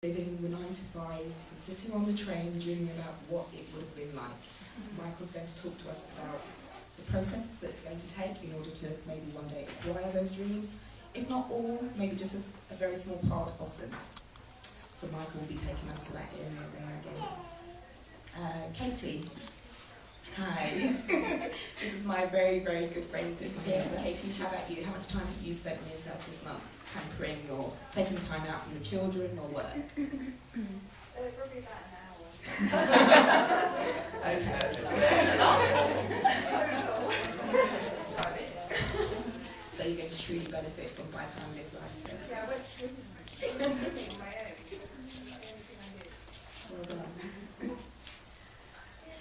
living the 9 to 5 and sitting on the train dreaming about what it would have been like. Michael's going to talk to us about the processes that it's going to take in order to maybe one day acquire those dreams, if not all, maybe just a very small part of them. So Michael will be taking us to that area there again. Katie. Hi. This is my very, very good friend here. Katie, how about you? How much time have you spent on yourself this month? Pampering or taking time out from the children or work? Probably about an hour. Okay. So you're going to truly benefit from by the time live life service. Yeah, I went swimming on my own. Well done.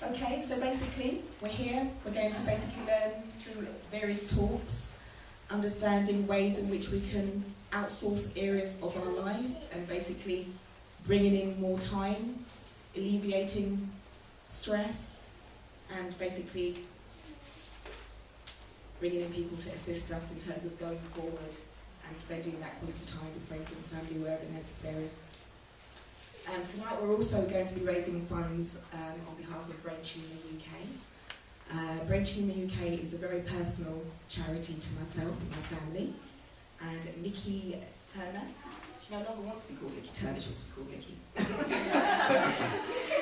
Okay, so basically we're here. We're going to basically learn through various talks, understanding ways in which we can outsource areas of our life and basically bringing in more time, alleviating stress, and basically bringing in people to assist us in terms of going forward and spending that quality time with friends and family wherever necessary. And tonight we're also going to be raising funds on behalf of Brain Tumour UK. Brain Tumour UK is a very personal charity to myself and my family. And Nikki Turner, she no longer wants to be called Nikki Turner, she wants to be called Nikki. Because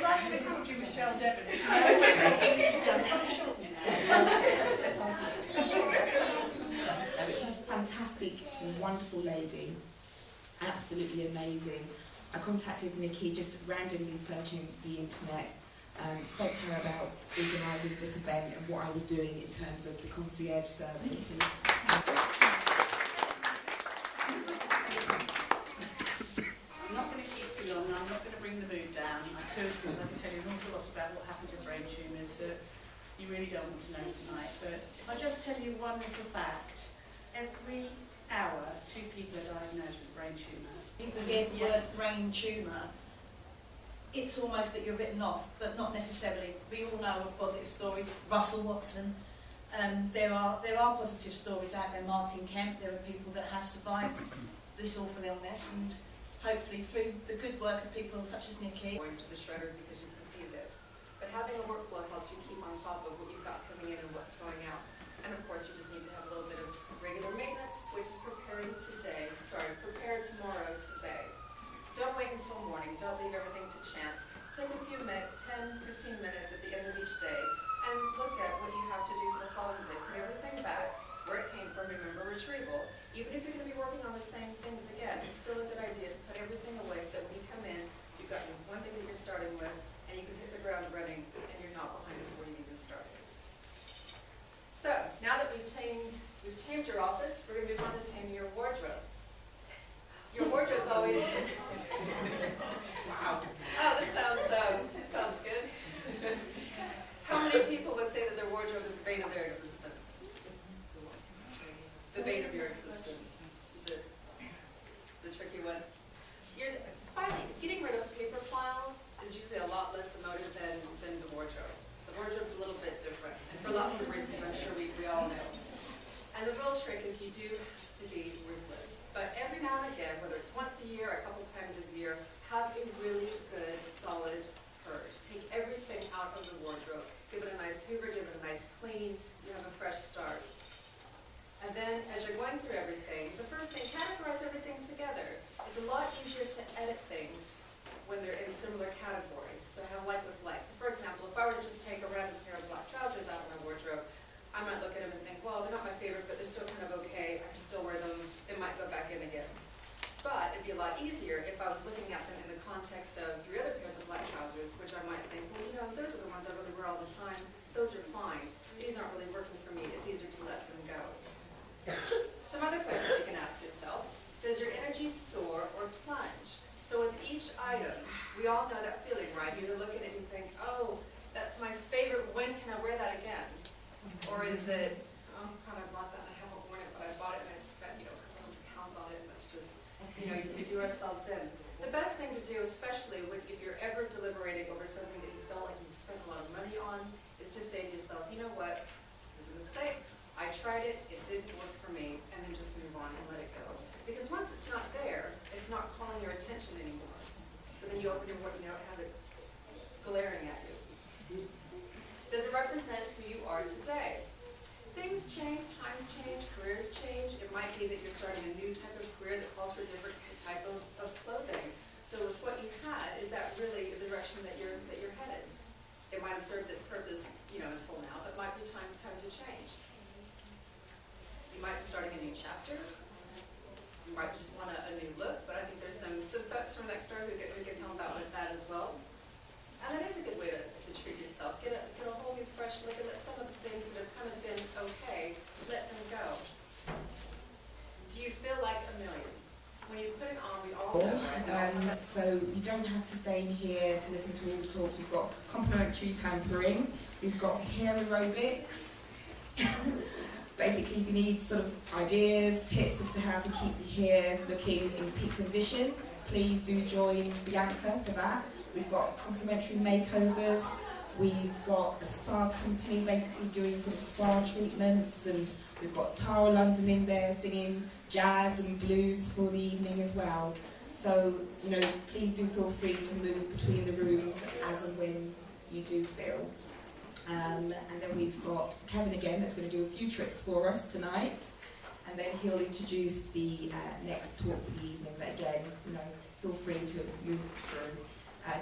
I could have called you Michelle Devon. She's a fantastic, wonderful lady, absolutely amazing. I contacted Nikki just randomly searching the internet, spoke to her about organising this event and what I was doing in terms of the concierge service. I'm not going to keep you long, I'm not going to bring the mood down. I could, because I can tell you an awful lot about what happens with brain tumours that you really don't want to know tonight. But if I just tell you one little fact, every hour 2 people are diagnosed with brain tumour. People hear the word brain tumour, it's almost that you're written off, but not necessarily. We all know of positive stories. Russell Watson. There are positive stories out there. Martin Kemp. There are people that have survived this awful illness, and hopefully through the good work of people such as Nikki. Going to the shredder because you can feel it. But having a workflow helps you keep on top of what you've got coming in and what's going out. And of course, you just need to have a little bit of regular maintenance, which is prepare tomorrow today. Don't wait until morning. Don't leave everything to chance. Take a few minutes, 10, 15 minutes at the end of each day, and look at what you have to do for the following day. Put everything back where it came from. Remember retrieval. Even if you're going to be working on the same things again, it's still a good idea to put everything away so that when you come in, you've got one thing that you're starting with, and you can hit the ground running, and you're not behind before you even started. So, now that we've tamed your office, we're going to move on to tame your wardrobe. Your wardrobe's always... Wow. Oh, this sounds good. How many people would say that their wardrobe is the bane of their existence? The bane of your existence. It's a tricky one. Finally, getting rid of paper files is usually a lot less emotive than the wardrobe. The wardrobe's a little bit different, and for lots of reasons I'm sure we all know. And the real trick is you do have to be ruthless. But every now and again, whether it's once a year or a couple times a year, have a really good, solid purge. Take everything out of the wardrobe. Give it a nice hoover, give it a nice clean. You have a fresh start. And then, as you're going through everything, the first thing, categorize everything together. It's a lot easier to edit things when they're in similar category. So have like with like. So for example, if I were to just take a random pair of black trousers out of my wardrobe, I might look at them and think, well, they're not my favorite, but they're still kind of okay. I can still wear them. They might go back in again. But it'd be a lot easier if I was looking at them in the context of 3 other pairs of black trousers, which I might think, well, you know, those are the ones I really wear all the time. Those are fine. These aren't really working for me. It's easier to let them go. Some other questions you can ask yourself. Does your energy soar or plunge? So with each item, we all know that feeling, right? You look at it and think, oh, that's my favorite. When can I wear that again? Or is it, oh, God, I bought that and I haven't worn it, but I bought it and I spent, a couple £100 on it, and that's just, we do ourselves in. The best thing to do, especially if you're ever deliberating over something that you feel like you've spent a lot of money on, is to say to yourself, you know what, this is a mistake. I tried it, it didn't work for me, and then just move on and let it go. Because once it's not there, it's not calling your attention anymore. then you open your wardrobe, you don't have it glaring at you. Does it represent who you are today? Things change, times change, careers change. It might be that you're starting a new type of career that calls for a different type of clothing. So with what you had, is that really the direction that you're headed? It might have served its purpose, until now, but it might be time to change. You might be starting a new chapter. You might just want a new look, but I think there's some folks from next door who can help out with that as well. And that is a good way to treat yourself. Get a whole new fresh look and let some of the things that have kind of been okay, let them go. Do you feel like a million? When you put it on, we all know. So you don't have to stay in here to listen to all the talk. You've got complimentary pampering. We've got hair aerobics. Basically, if you need sort of ideas, tips as to how to keep your hair looking in peak condition, please do join Bianca for that. We've got complimentary makeovers. We've got a spa company basically doing sort of spa treatments, and we've got Tara London in there singing jazz and blues for the evening as well. So, please do feel free to move between the rooms as and when you do feel. And then we've got Kevin again that's going to do a few tricks for us tonight, and then he'll introduce the next talk for the evening. But again, feel free to move through.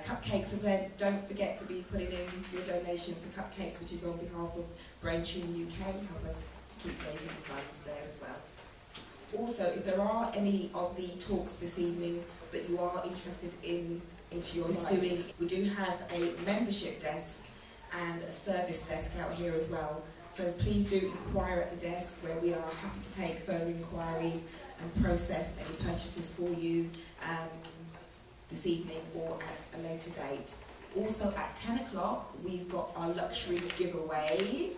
Cupcakes, as I said, don't forget to be putting in your donations for cupcakes, which is on behalf of Brain Tumour UK. Help us to keep raising the funds there as well. Also, if there are any of the talks this evening that you are interested in pursuing, we do have a membership desk and a service desk out here as well. So please do inquire at the desk, where we are happy to take further inquiries and process any purchases for you this evening or at a later date. Also at 10 o'clock, we've got our luxury giveaways.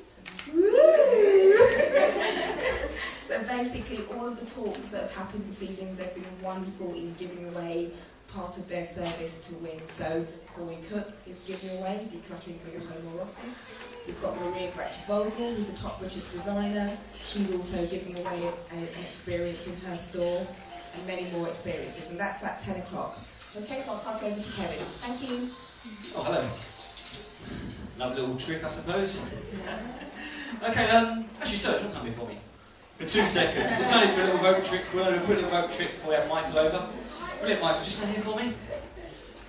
So basically, all of the talks that have happened this evening, they've been wonderful in giving away part of their service to win. So Corey Cook is giving away Decluttering for Your Home or Office. We've got Maria Gretsch-Vogel, who's a top British designer. She's also giving away an experience in her store, and many more experiences, and that's at 10 o'clock. Okay, so I'll pass over to Kevin. Thank you. Oh, hello. Another little trick, I suppose. Okay, actually, Serge, you'll come here for me. For 2 seconds. It's only for a little vote trick. We'll do a quick little vote trick before we have Michael over. Brilliant, Michael. Just stand here for me.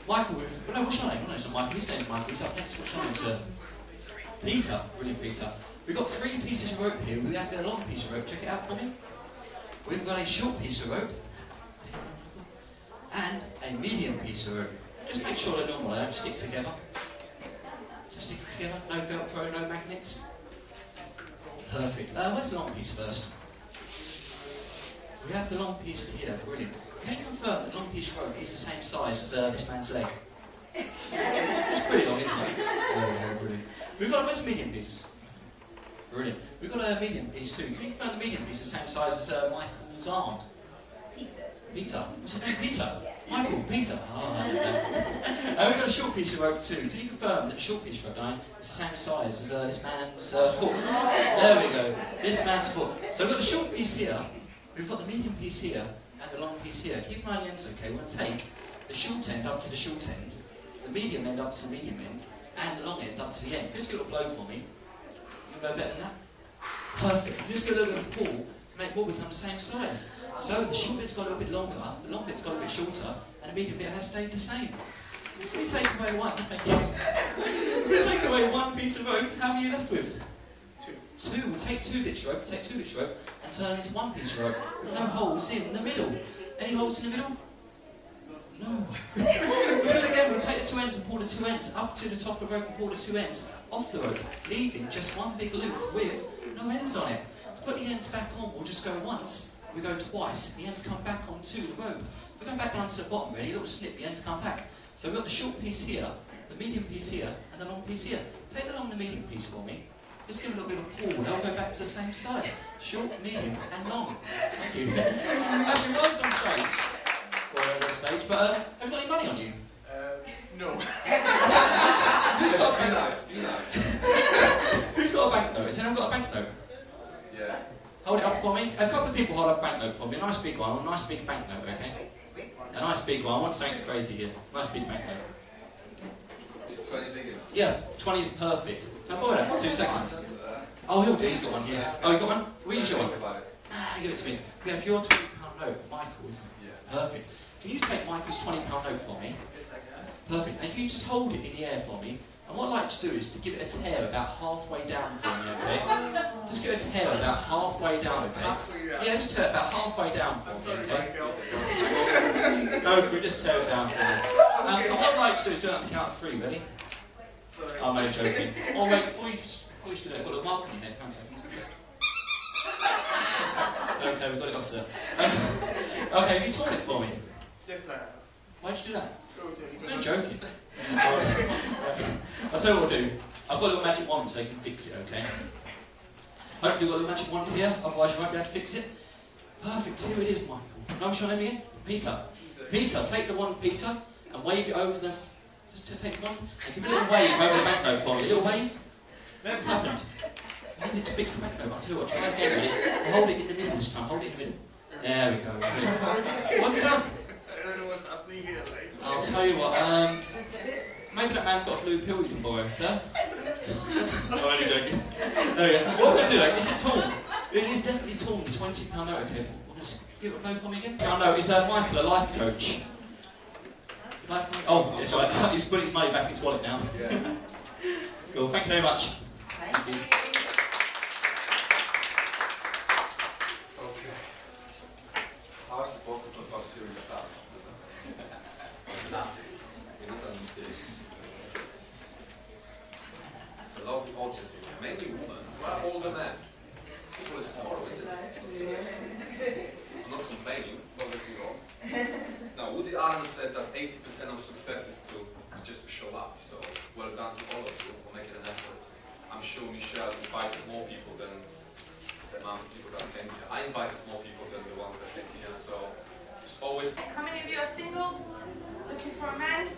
Michael, no, what's your name? No, it's not Michael. His name's Michael. He's up next. What's your name, sir? Peter. Brilliant, Peter. We've got 3 pieces of rope here. We have a long piece of rope. Check it out for me. We've got a short piece of rope. And a medium piece of rope. Just make sure they're normal, they don't stick together. Just stick it together, no Velcro, no magnets. Perfect. Where's the long piece first? We have the long piece here, brilliant. Can you confirm that the long piece of rope is the same size as this man's leg? It's pretty long, isn't it? Oh, brilliant. We've got where's the medium piece? Brilliant. We've got a medium piece too. Can you confirm the medium piece is the same size as Michael's arm? Peter. What's his name? Peter? Michael, Peter. Oh, we've got a short piece of rope too. Can you confirm that the short piece of rope is the same size as this man's foot? There we go. This man's foot. So we've got the short piece here, we've got the medium piece here, and the long piece here. Keep an eye on the ends, okay? We're going to take the short end up to the short end, the medium end up to the medium end, and the long end up to the end. Just give it a blow for me. You can blow better than that? Perfect. Just get a little bit of pull to make what become the same size. So the short bit's got a little bit longer, the long bit's got a bit shorter, and the medium bit has stayed the same. If we take away one, if we take away one piece of rope, how many are you left with? 2. We'll take 2 bits of rope, and turn it into 1 piece of rope. With no holes in the middle. Any holes in the middle? No. We'll do it again. We'll take the 2 ends and pull the 2 ends up to the top of the rope and pull the 2 ends off the rope, leaving just one big loop with no ends on it. To put the ends back on, we'll just go once. We go twice, the ends come back onto the rope. We go back down to the bottom, ready, a little snip, the ends come back. So we've got the short piece here, the medium piece here, and the long piece here. Take the long and the medium piece for me. Just give it a little bit of a pull, they'll go back to the same size. Short, medium, and long. Thank you. Actually, Ryan's on stage. Well, on stage, but have you got any money on you? No. Who's got a banknote? Be nice. Who's got a banknote? Has anyone got a banknote? Yeah. Hold it up for me. A couple of people hold up a banknote for me. A nice big one, a nice big banknote, okay? A nice big one. I want something crazy here. Nice big banknote. Is 20 big enough? Yeah, 20 is perfect. Can I borrow that for 2 seconds? Oh, he'll do. He's got one here. Oh, you got one? We'll use your one. Give it to me. Yeah, if you're £20 note, Michael, isn't it? Yeah. Perfect. Can you take Michael's £20 note for me? Perfect. And you just hold it in the air for me. And what I'd like to do is to give it a tear about halfway down for me, okay? Just give it a tear about halfway down, okay? Yeah, just tear it about halfway down for me, okay? Go for it, just tear it down for me. And what I'd like to do is do it on the count of 3, ready? I'm only joking. Oh wait, before you do that, I've got a mark on your head. Hang on a second. Just... It's okay, we've got it off, sir. Okay, have you torn it for me? Yes, sir. Why'd you do that? Go I'm joking. I'll tell you what I'll do. I've got a little magic wand so you can fix it, okay? Hopefully you've got a little magic wand here, otherwise you won't be able to fix it. Perfect, here it is, Michael. Know what's your name again? Peter. Peter, take the wand, Peter, and wave it over the... Just to take the wand and give it a little wave over the banknote for me. A little wave. What's happened? I need to fix the banknote. I'll tell you what, try again, ready? I'll hold it in the middle this time. Hold it in the middle. There we go. What have you done? I don't know what's happening here, like. I'll tell you what, maybe that man's got a blue pill you can borrow, sir. I'm only joking. There we go. What we're going to do, is it torn? It is definitely torn, the £20 note, okay. Just give it a blow for me again. Oh no, it's Michael, a life coach. Oh, it's alright, he's put his money back in his wallet now. Yeah. Cool, thank you very much. Thank you. Okay. How's the both of us serious stuff? We're not gonna need this. It's a lovely audience in here, mainly women. What are older men? People is tomorrow, isn't it? I'm not complaining, don't get me wrong. Now, Woody Allen said that 80% of success is just to show up. So, well done to all of you for making an effort. I'm sure Michelle invited more people than the amount of people that came here. I invited more people than the ones that came here, so it's always... How many of you are single? Looking for a man?